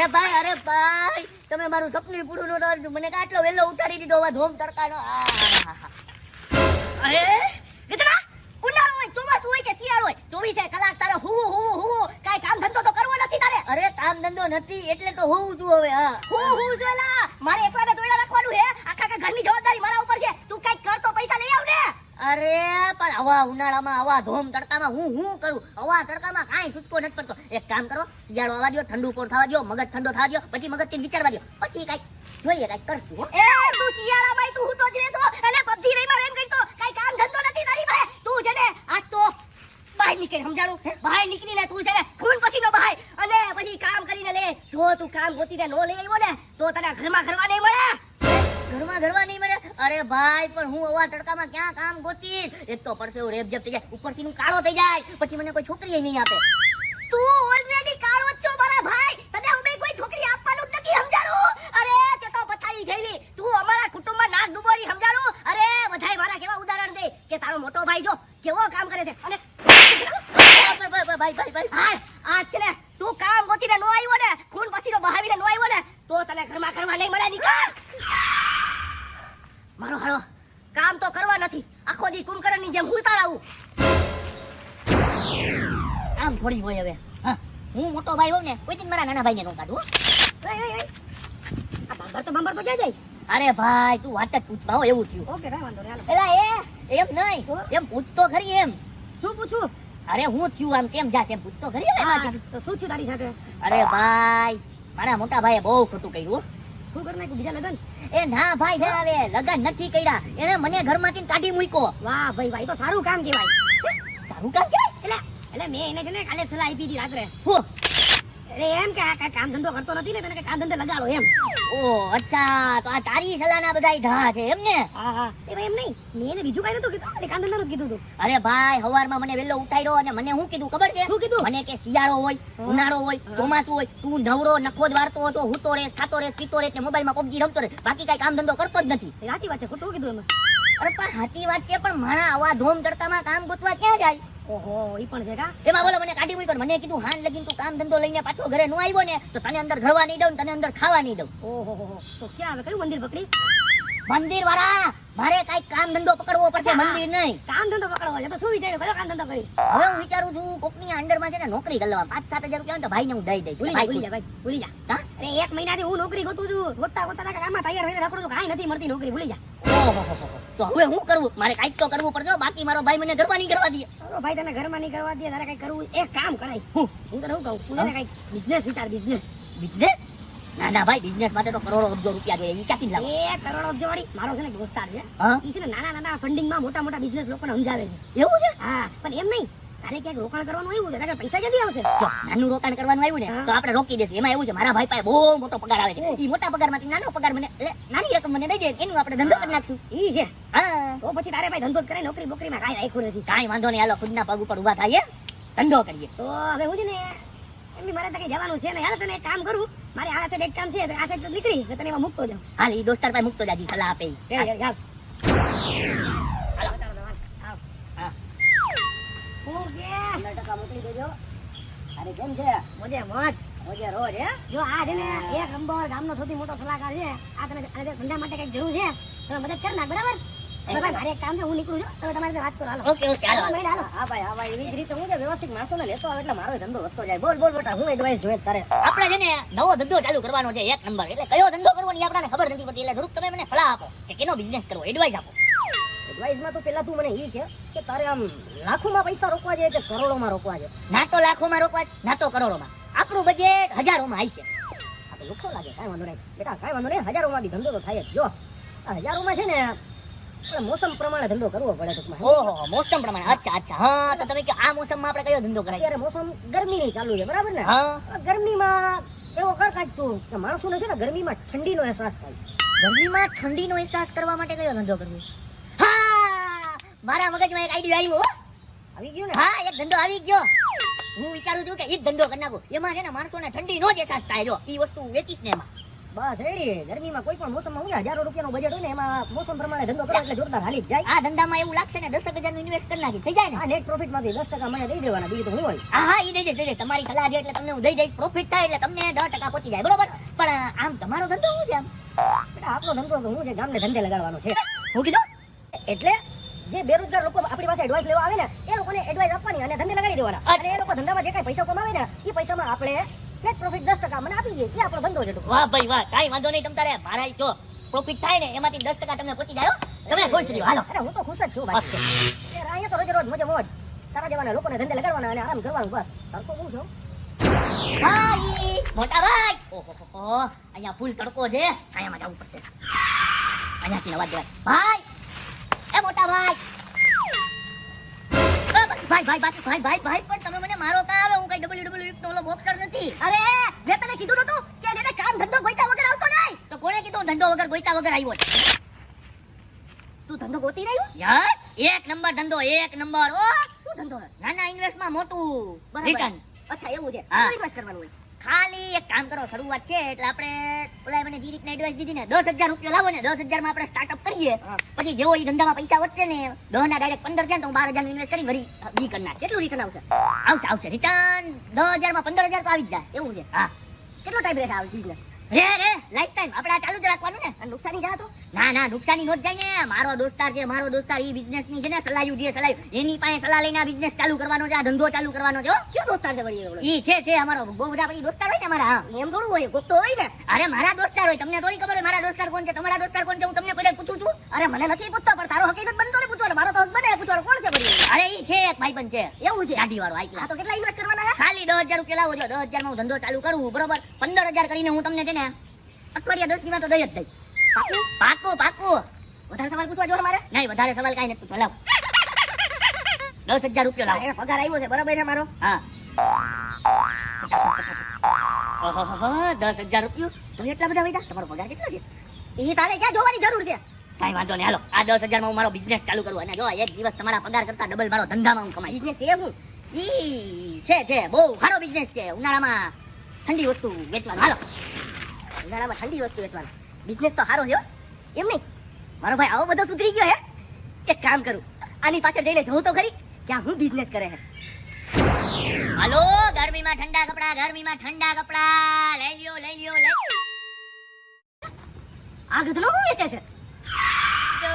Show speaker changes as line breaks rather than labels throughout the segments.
અરે ભાઈ તમે મારું સપનું પૂરું નતો મને આટલો વેલો ઉતારી દીધો હવે ધોમ તડકાનો અરે ગધડા ઉનાળો હોય ચોમાસું હોય કે શિયાળો હોય 24 કલાક તારે હું કાઈ કામ ધંધો તો કરવો નથી તારે અરે કામ ધંધો નથી એટલે તો હું છું હવે હું જોલા મારે એકલાને દોડા રાખવાનું હે આખા ઘરની જવાબદારી મારા ઉપર છે તું કાઈ કર તો પૈસા લઈ આવ ને અરે પણ આવા ઉનાળામાં આવા ધોમ તડકામાં હું કરું આવા તડકામાં કાઈ સુચકો નથી પડતો એક કામ કરો શિયાળો આવવા દો ઠંડુ પોર થવા દો મગજ ઠંડો થવા દો પછી મગજ થી વિચારવા દો પછી કાઈ જોઈએ કાઈ કરશું એ તું શિયાળામાં તું હું તો જ રહેશો અને પબજી રહીમાં રેમ કરશો કાઈ કામ ધંધો નથી તારી પાસે તું છે ને આજ તો બહાર નીકળ સમજાણું બહાર નીકળીને તું છે ને ખૂન પસીનો બહાર અને પછી કામ કરીને લે જો તું કામ ગોતીને નો લઈ આવ્યો ને તો તને ઘરમાં ઘરવા નહીં મળે ઘરમાં નહીં મળે અરે ભાઈ પણ હું આવા તડકામાં ક્યાં કામ ગોતી એક તો પડશે રેપ જેપ થઈ જાય ઉપરથી હું કાળો થઈ જાય પછી મને કોઈ છોકરી નહીં આપે તું ઓલરેડી કાળો જ છો મારા ભાઈ તને હવે કોઈ છોકરી આપવાનું જ નથી સમજાણું અરે તે તો પથારી જઈવી તું અમારા કુટુંબમાં નાક ડૂબોરી સમજાણું અરે બધાય મારા કેવા ઉદાહરણ દે કે તારો મોટો ભાઈ જો કેવો કામ કરે છે અને ભાઈ આ છે ને તું કામ ગોતીને નો આવ્યો ને ખૂન પસીનો બહાવીને નો આવ્યો ને તો તને ઘરમાં નહીં મળે નીકળ મારો હાલો કામ તો કરવા નથી આખો દી કુંભકર્ણની જેમ હુંતા રહું આમ થોડી હોય હવે હા હું મોટો ભાઈ હોઉં ને કોઈ દિન મારા નાના ભાઈને નો કાઢું આ બંબર તો જાય અરે ભાઈ તું વાત જ પૂછવા હો એવું થયું ઓકે કાઈ વાંધો નહીં એલા એમ નહીં એમ પૂછતો ખરી એમ શું પૂછું અરે હું થયું આમ કેમ જા એમ પૂછતો ખરી હવે તો શું થયું તારી સાથે અરે ભાઈ મારા મોટા ભાઈએ બહુ ખોટું કર્યું શું કરી નાખ્યું બીજા લગન એ ના ભાઈ છે હવે લગન નથી કર્યા એને મને ઘરમાંથી કાઢી મૂક્યો વાહ ભાઈ ભાઈ તો સારું કામ કહેવાય સારું કામ કહેવાય એટલે મેં એને છે ને કાલે સલાહ આપી હતી રાત્રે અરે એમ કે આ કામ ધંધો કરતો નથી ને તને કે કામ ધંધો લગાડો એમ ઓ અચ્છા તો આ તારી સલાહના બધાય ધા છે એમ ને હા એ ભાઈ એમ નહીં મેં એને બીજું કાઈ નતું કીધું એટલે કામ ધંધાનું કીધું તું અરે ભાઈ હવારમાં મને વેલો ઉઠાડ્યો અને મને શું કીધું ખબર છે શું કીધું મને કે શિયાળો હોય ઉનાળો હોય ચોમાસું હોય તું નવરો નખો જ વાળતો હતો હુતો રે ખાતો રે પીતો રે ને મોબાઈલમાં પબજી રમતો રે બાકી કાઈ કામ ધંધો કરતો જ નથી સાચી વાત છે ખોટું કીધું એમાં અરે પણ સાચી વાત છે પણ માણા આવા ધોમ તડકામાં કામ ગોતવા ક્યાં જાય ઓહો ઈ પણ છે કા એમાં બોલો મને કાઢી મૂક્યો મને કીધું હાન લગીન તું કામ ધંધો લઈને પાછો ઘરે નો આવ્યો ને તો તને અંદર ઘરવા નહીં દઉં તને અંદર ખાવા નહીં દઉં ઓહો તો ક્યાં આવે કયું મંદિર પકડીશ મંદિર વાળા મારે કઈ કામ ધંધો પકડવો પડશે મંદિર નહીં કામ ધંધો પકડવો છે તો શું વિચાર્યું કયો કામ ધંધો કરીશ હવે હું વિચારું છું કોકની અંડર માં છે ને નોકરી કરવા 5-7 હજાર રૂપિયા તો ભાઈને હું દઈ દઈશ ભૂલી જા અરે એક મહિનાથી હું નોકરી ગોતું છું ગોતતા કામમાં તૈયાર થઈને રખડું છું કાઈ નથી મળતી નોકરી ભૂલી જા તો હવે હું કરવું મારે કાઈ તો કરવું પડશે બાકી મારો ભાઈ મને ઘરમાં નહીં કરવા દે મારો ભાઈ તને ઘરમાં નહીં કરવા દે તારે કઈ કરવું એક કામ કરાય હું તને શું કહું તું કઈ બિઝનેસ વિચાર બિઝનેસ ના ભાઈ બિઝનેસ માટે તો કરોડો અબજો રૂપિયા જોઈએ ઈ ક્યાંથી લાવો એ કરોડો અબજો વાળી મારો છે ને દોસ્તાર છે ઈ છે ને નાના ફંડિંગ માં મોટા બિઝનેસ લોકોને સમજાવે છે એવું છે હા પણ એમ નહીં તારે ક્યાંક રોકાણ કરવાનું આવ્યું છે તારે પૈસા ક્યાંથી આવશે જો નાનું રોકાણ કરવાનું આવ્યું ને તો આપણે રોકી દેશું એમાં એવું છે મારા ભાઈ પાસે બહુ મોટો પગાર આવે છે ઈ મોટા પગારમાંથી નાનો પગાર મને એટલે નાની રકમ મને દઈ દે એનું આપણે ધંધો કરી નાખશું ઈ છે હા તો પછી તારે ભાઈ ધંધો જ કરે નોકરી બોકરીમાં કાઈ રાખ્યું નથી કાઈ વાંધો નહીં હાલો ખુદના પગ ઉપર ઊભા થાય ધંધો કરીએ તો હવે હું છે ને એમની મારે તકે જવાનું છે ને યાર તને એક કામ કરું મારે આ સાઈડ એક કામ છે આ સાઈડ નીકળી તો તને એમાં મૂકતો જાઉં હાલ ઈ દોસ્તાર ભાઈ મૂકતો જાજી સલાહ આપે યાર મોકલી દેજો અરે કેમ છે મોજે રોજ હે જો આ છે ને એક નંબર ગામનો સૌથી મોટો સલાહકાર છે આ તને ધંધા માટે કઈક જરૂર છે તો મદદ કર નાખ બરાબર ભાઈ મારે એક કામ છે હું નીકળું છું તમે તમારી વાત કરો હાલો ઓકે હાલો હા ભાઈ એવી જ રીતે હું જે વ્યવસ્થિત માણસો ને લેતો આવે એટલે મારો ધંધો વધતો જાય બોલ બેટા હું એડવાઇસ જોઈએ તારે આપણે છે ને નવો ધંધો ચાલુ કરવાનો છે એક નંબર એટલે કયો ધંધો કરવો ની આપણને ખબર નથી પડતી એટલે જરૂર તમે મને સલાહ આપો કે કેનો બિઝનેસ કરવો એડવાઇસ આપો એડવાઇસમાં તો પેલા તું મને ઈ કે તારે આમ લાખોમાં પૈસા રોકવા છે કે કરોડોમાં રોકવા છે ના તો લાખોમાં રોકવા છે ના તો કરોડોમાં આપણું બજેટ હજારોમાં આવી છે આ તો લુખો લાગે કાઈ વાંધો નહીં બેટા કાઈ વાંધો નહીં હજારોમાં બી ધંધો તો થાય જ જો આ હજારોમાં છે ને મોસમ પ્રમાણે ધંધો કરવો પડે ટૂંકમાં ઓહો મોસમ પ્રમાણે અચ્છા હા તો તમે કે આ મોસમમાં આપણે કયો ધંધો કરાય અત્યારે મોસમ ગરમીની ચાલુ છે બરાબર ને હા ગરમીમાં એવો કર કાઢતું કે માણસોને છે ને ગરમીમાં ઠંડીનો અહેસાસ થાય ગરમીમાં ઠંડીનો અહેસાસ કરવા માટે કયો ધંધો કરવો મારા મગજમાં એક આઈડિયા આવી ગયો ને હા એક ધંધો આવી ગયો હું વિચારું છું કે ઈ ધંધો કરી નાખું એમાં છે ને માણસોને ઠંડી નો જ અહેસાસ થાય જો ઈ વસ્તુ વેચીશ ને એમાં
બસ રેડી. ગરમીમાં કોઈ પણ મોસમમાં હું હજારો રૂપિયાનો બજેટ હોય ને એમાં મોસમ પ્રમાણે ધંધો કરો એટલે જોરદાર હાલી જ જાય.
આ ધંધામાં એવું લાગશે ને 10,000 નું ઇન્વેસ્ટ કરી નાખી થઈ જાય ને.
આ નેટ પ્રોફિટ માંથી 10% મને દઈ દેવાના, બીજું તો હું હોય.
હા ઈ દઈ દઈશ. તમારી સલાહ છે એટલે તમને હું દઈ દઈશ. પ્રોફિટ થાય એટલે તમને 10% પહોંચી જાય, બરોબર? પણ આમ તમારો ધંધો શું છે? આમ
બેટા આપણો ધંધો તો હું છે ગામને ધંધે લગાડવાનો છે.
હું કીધું
એટલે જે બેરોજગાર લોકો આપણી પાસે એડવાઇસ લેવા આવે ને એ લોકોને એડવાઇસ આપવાની અને ધંધે લગાડી દેવાના. અને એ લોકો ધંધામાં જે કાંઈ પૈસા કમાવે ને એ પૈસામાં આપણે નેટ પ્રોફિટ 10% મને આપી દઈએ. એ આપણો ધંધો છે.
વાહ ભાઈ વાહ, કાઈ વાંધો નહીં. તમ તારે મારા જો પ્રોફિટ થાય ને એમાંથી 10% તમને પહોંચી જાય. તમે ખુશ રહ્યો. હાલો.
અરે હું તો ખુશ જ છું ભાઈ. યાર અહીંયા તો રોજ રોજ મોજે મોજ તારા જેવાના લોકોને ધંધે લગાડવાના અને આરામ કરવાનું બસ. તડકો બહુ છે.
ભાઈ મોટા ભાઈ, ઓહો અહીંયા ફૂલ તડકો છે, છાયામાં જવું પડશે. અહીંયાથી અવાજ દેવાય. ભાઈ એ મોટા ભાઈ, ભાઈ પણ તમે મને મારો કા આવે? હું કઈ WWE નો ઓલો બોક્સર નથી.
અરે મેં તને કીધું નતું કે એને કામ ધંધો ગોઈતા વગર આવતો નહીં.
તો કોણે કીધું ધંધો વગર ગોઈતા વગર આવ્યો છે?
તું ધંધો ગોતી રહ્યો?
યસ, એક નંબર ધંધો, એક નંબર. ઓ
શું ધંધો છે?
નાના ઇન્વેસ્ટમાં મોટું
બરાબર.
રિટર્ન.
અચ્છા એવું છે.
હા.
શું ઇન્વેસ્ટ કરવાનું હોય?
ખાલી એક કામ કરો, શરૂઆત છે એટલે આપણે ઓલા મને જે રીતના એડવાઇસ દીધી ને 10,000 રૂપિયા લાવો ને 10,000 માં આપણે સ્ટાર્ટઅપ કરીએ.
હા.
પછી જેવો એ ધંધામાં પૈસા વધશે ને 10 ના ડાયરેક્ટ 15 જાય તો હું 12,000 ઇન્વેસ્ટ કરી વળી બી કરી નાખ.
કેટલું રિટર્ન આવશે?
આવશે રિટર્ન 10,000 માં 15,000 તો આવી જ જાય.
એવું છે.
હા
કેટલો ટાઈમ રહેશે આ બિઝનેસ?
રે લાઈફ ટાઈમ આપણે આ ચાલુ જ રાખવાનું ને.
અને નુકસાની જાય તો?
ના નુકસાની નો જ જાય ને. મારો દોસ્તાર ઈ બિઝનેસ ની છે ને સલાહ્યું જે સલાહ્યું એની પાસે સલાહ લઈને આ બિઝનેસ ચાલુ કરવાનો છે, આ ધંધો ચાલુ કરવાનો છે. હો.
કયો દોસ્તાર છે વળી એવડો?
ઈ છે અમારો બહુ બધા પછી દોસ્તાર હોય ને અમારા. હા.
એમ થોડું હોય, કોક તો હોય ને.
અરે મારા દોસ્તાર હોય, તમને થોડી ખબર હોય મારા દોસ્તાર કોણ છે, તમારા દોસ્તાર કોણ છે? હું તમને કોઈ પૂછું છું?
અરે મને નથી પૂછતો પણ તારો હકીકત બનતો ને પૂછવાનો. મારો તો હક બને પૂછવાનો. કોણ છે વળી?
અરે ઈ છે એક ભાઈબંધ છે,
એવું છે.
ગાડી વાળો હાઈ
આ
ક્લાસ.
તો કેટલા ઇન્વેસ્ટ કરવાના છે?
ખાલી 10,000 રૂપિયા લાવો. જો 10,000 માં હું ધંધો ચાલુ કરું બરોબર, 15,000 કરીને હું તમને છે ને અઠવાડિયા 10 દિવસ તો દઈ જ દઈશ. પાકું.
વધારે સવાલ પૂછવા જો મારે?
નહીં વધારે સવાલ કાંઈ નથી પૂછવા. લાવ 10,000 રૂપિયા લાવો.
એને પગાર આવ્યો છે બરાબર છે મારો?
હા. ઓહોહો, 10,000 રૂપિયા તમે એટલા બધા વૈદા? તમારો પગાર કેટલો છે?
એ તારે ક્યાં જોવાની જરૂર છે?
કાંઈ વાંધો નહીં, હાલો આ 10,000 માં હું મારો બિઝનેસ ચાલુ કરું અને જો એક દિવસ તમારા પગાર કરતા ડબલ મારો ધંધામાં હું કમાઈશ.
બિઝનેસ છે હું?
ઈ છે બહુ સારો બિઝનેસ છે. ઉનાળામાં ઠંડી વસ્તુ વેચવાનું. હાલો.
ઉનાળામાં ઠંડી વસ્તુ વેચવાનું બિઝનેસ તો સારો છે હો. એમ નહીં મારો ભાઈ આવો બધો સુધરી ગયો હે. એક કામ કરું, આની પાછળ જઈને જોઉં તો ખરી ક્યાં હું બિઝનેસ કરે હે.
હાલો, ગરમીમાં ઠંડા કપડા લઈ લ્યો.
આ ગધલો હું વેચે છે?
જો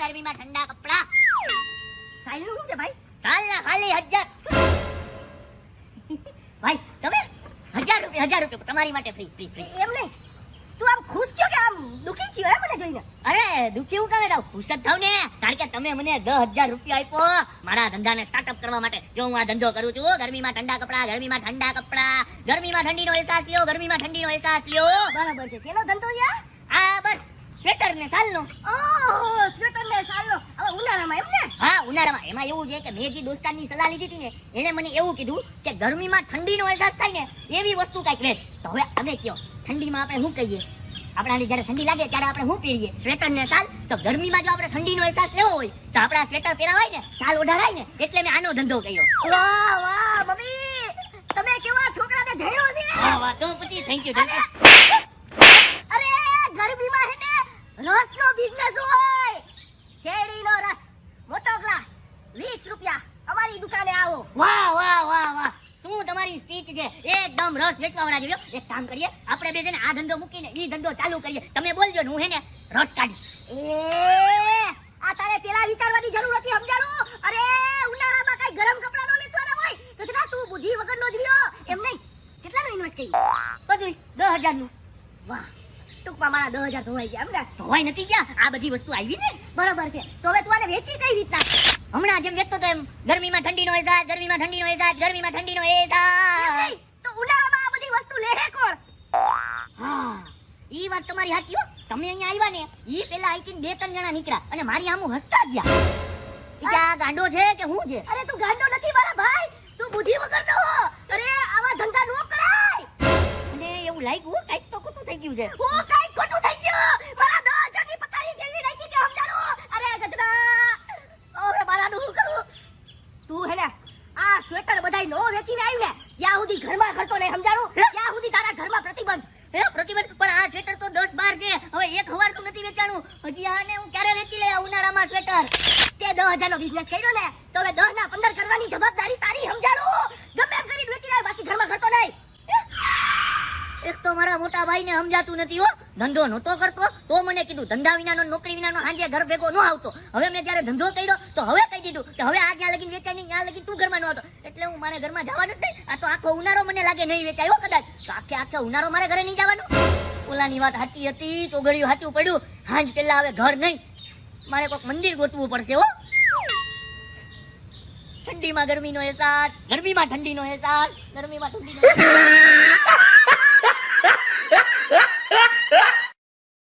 ગરમીમાં ઠંડા કપડા
સાઈલ નું શું છે ભાઈ?
સાલના ખાલી 1,000. ભાઈ તમે 1,000 રૂપિયા તમારી માટે ફ્રી.
એમ નહીં તું આમ ખુશ છો કે આમ દુખી થયો હે મને જોઈને?
અરે દુખી હું કહે ખુશ જ થાવ ને, કારણ કે તમે મને 10,000 રૂપિયા આપ્યો મારા ધંધાને સ્ટાર્ટઅપ કરવા માટે. જો હું આ ધંધો કરું છું, ગરમીમાં ઠંડા કપડા, ગરમીમાં ઠંડીનો અહેસાસ લ્યો.
બરાબર છે. શેનો ધંધો છે?
આ બસ સ્વેટર ને શાલનો.
ઓહો સ્વેટર ને શાલનો. હવે ઉનાળામાં એમ ને?
હા ઉનાળામાં. એમાં એવું છે કે મેં જે દોસ્તારની સલાહ લીધી હતી ને એને મને એવું કીધું કે ગરમીમાં ઠંડીનો અહેસાસ થાય ને એવી વસ્તુ કાંઈક વેચ. તો હવે તમે કયો ઠંડીમાં આપણે શું કહીએ? આપણાને જ્યારે ઠંડી લાગે ત્યારે આપણે શું પહેરીએ? સ્વેટર ને શાલ. તો ગરમીમાં જો આપણે ઠંડીનો અહેસાસ લેવો હોય તો આપણે આ સ્વેટર પહેરાવાય ને, શાલ ઓઢારાય ને, એટલે મેં આનો ધંધો કર્યો.
વાહ મમ્મી તમે કેવા છોકરાને જડ્યો છે.
વાહ તો પછી થેન્ક યુ.
અરે ગરમીમાં હે ને રસનો બિઝનેસ હોય. શેરડીનો રસ મોટો ગ્લાસ 20 રૂપિયા. અમારી દુકાને આવો.
વાહ શું તમારી સ્પીચ છે, એકદમ રસ વેચવા વાળા જેવી. એક કામ કરીએ આપણે બે જણે આ ધંધો મૂકીને ઈ ધંધો ચાલુ કરીએ. તમે બોલજો ને હું હે ને રસ કાઢીશ.
આ તારે પેલા વિચારવાની જરૂર નથી સમજાણું. અરે ઉનાળામાં કઈ ગરમ કપડા નો વેચવાના હોય. કચરા તું બુદ્ધિ વગરનો જ રહ્યો. એમ નહીં કેટલાનો ઇન્વેસ્ટ કરી?
બધું 10,000 નું.
વાહ ટૂંકમાં મારા 10,000 ધોવાઈ ગયા. એમ ને?
ધોવાઈ નથી ગયા, આ બધી વસ્તુ આવી ને.
બરાબર છે. તો હવે તું આને વેચી કઈ રીતના?
હમણાં જેમ વેચતો તો એમ ગરમીમાં ઠંડીનો અહેસાસ.
એમ નહીં તો ઉનાળામાં આ બધી વસ્તુ લે હે કોણ?
હા ઈ વાત તમારી સાચી હો. તમે અહીંયા આવ્યા ને ઈ પેલા આઈથી 2-3 જણા નીકળ્યા અને મારી આમું હસતા ગયા. ઈ કે આ ગાંડો છે કે હું છે?
અરે તું ગાંડો નથી મારા ભાઈ, તું બુદ્ધિ વગરનો હો. અરે આવા ધંધા નો કરાય.
અને એવું લાગ્યું કાઈક તો ખોટું થઈ ગયું છે.
હું કાઈ ખોટું થઈ ગયું? મારા 10,000 ની પથારી ફેરવી નાખી તે સમજાણું. અરે ગજરા ઓરે મારાનું શું કરું? તું હે ને આ સ્વેટર બધાય નો વેચીને આવી ને ત્યાં સુધી ઘરમાં ખર્ચો નહીં સમજાણું. ત્યાં સુધી તારા ઘરમાં પ્રતિબંધ.
પ્રતિબંધ. પણ આ સ્વેટર તો તારે વેચી લે ઉનાળામાં સ્વેટર.
તે 10,000 નો બિઝનેસ કર્યો ને તો હવે 10 ના 15 કરવાની જવાબદારી તારી, સમજાણું? ગમે એમ કરીને વેચી લે, બાકી ઘરમાં કરતો નહીં.
એક તો મારા મોટા ભાઈને સમજાતું નથી હો. ધંધો નહોતો કરતો તો મને કીધું ધંધા વિનાનો નોકરી વિનાનો હાંજે ઘર ભેગો ન આવતો. હવે મેં જ્યારે ધંધો કર્યો તો હવે કહી દીધું કે હવે આ જ્યાં લગીન વેચાય નહીં ત્યાં લગીન તું ઘરમાં ન આવતો. એટલે હું મારે ઘરમાં જવાનું જ નહીં. આ તો આખો ઉનાળો મને લાગે નહીં વેચાય હો કદાચ. તો આખે ઉનાળો મારે ઘરે નહીં જવાનું. ઓલાની વાત સાચી હતી, ચોગડિયું સાચું પડ્યું. હાંજ પેલા હવે ઘર નહીં, મારે કોઈક મંદિર ગોતવું પડશે હો. ઠંડીમાં ગરમીનો અહેસાસ, ગરમીમાં ઠંડીનો અહેસાસ, ગરમીમાં ઠંડીનો અહેસાસ.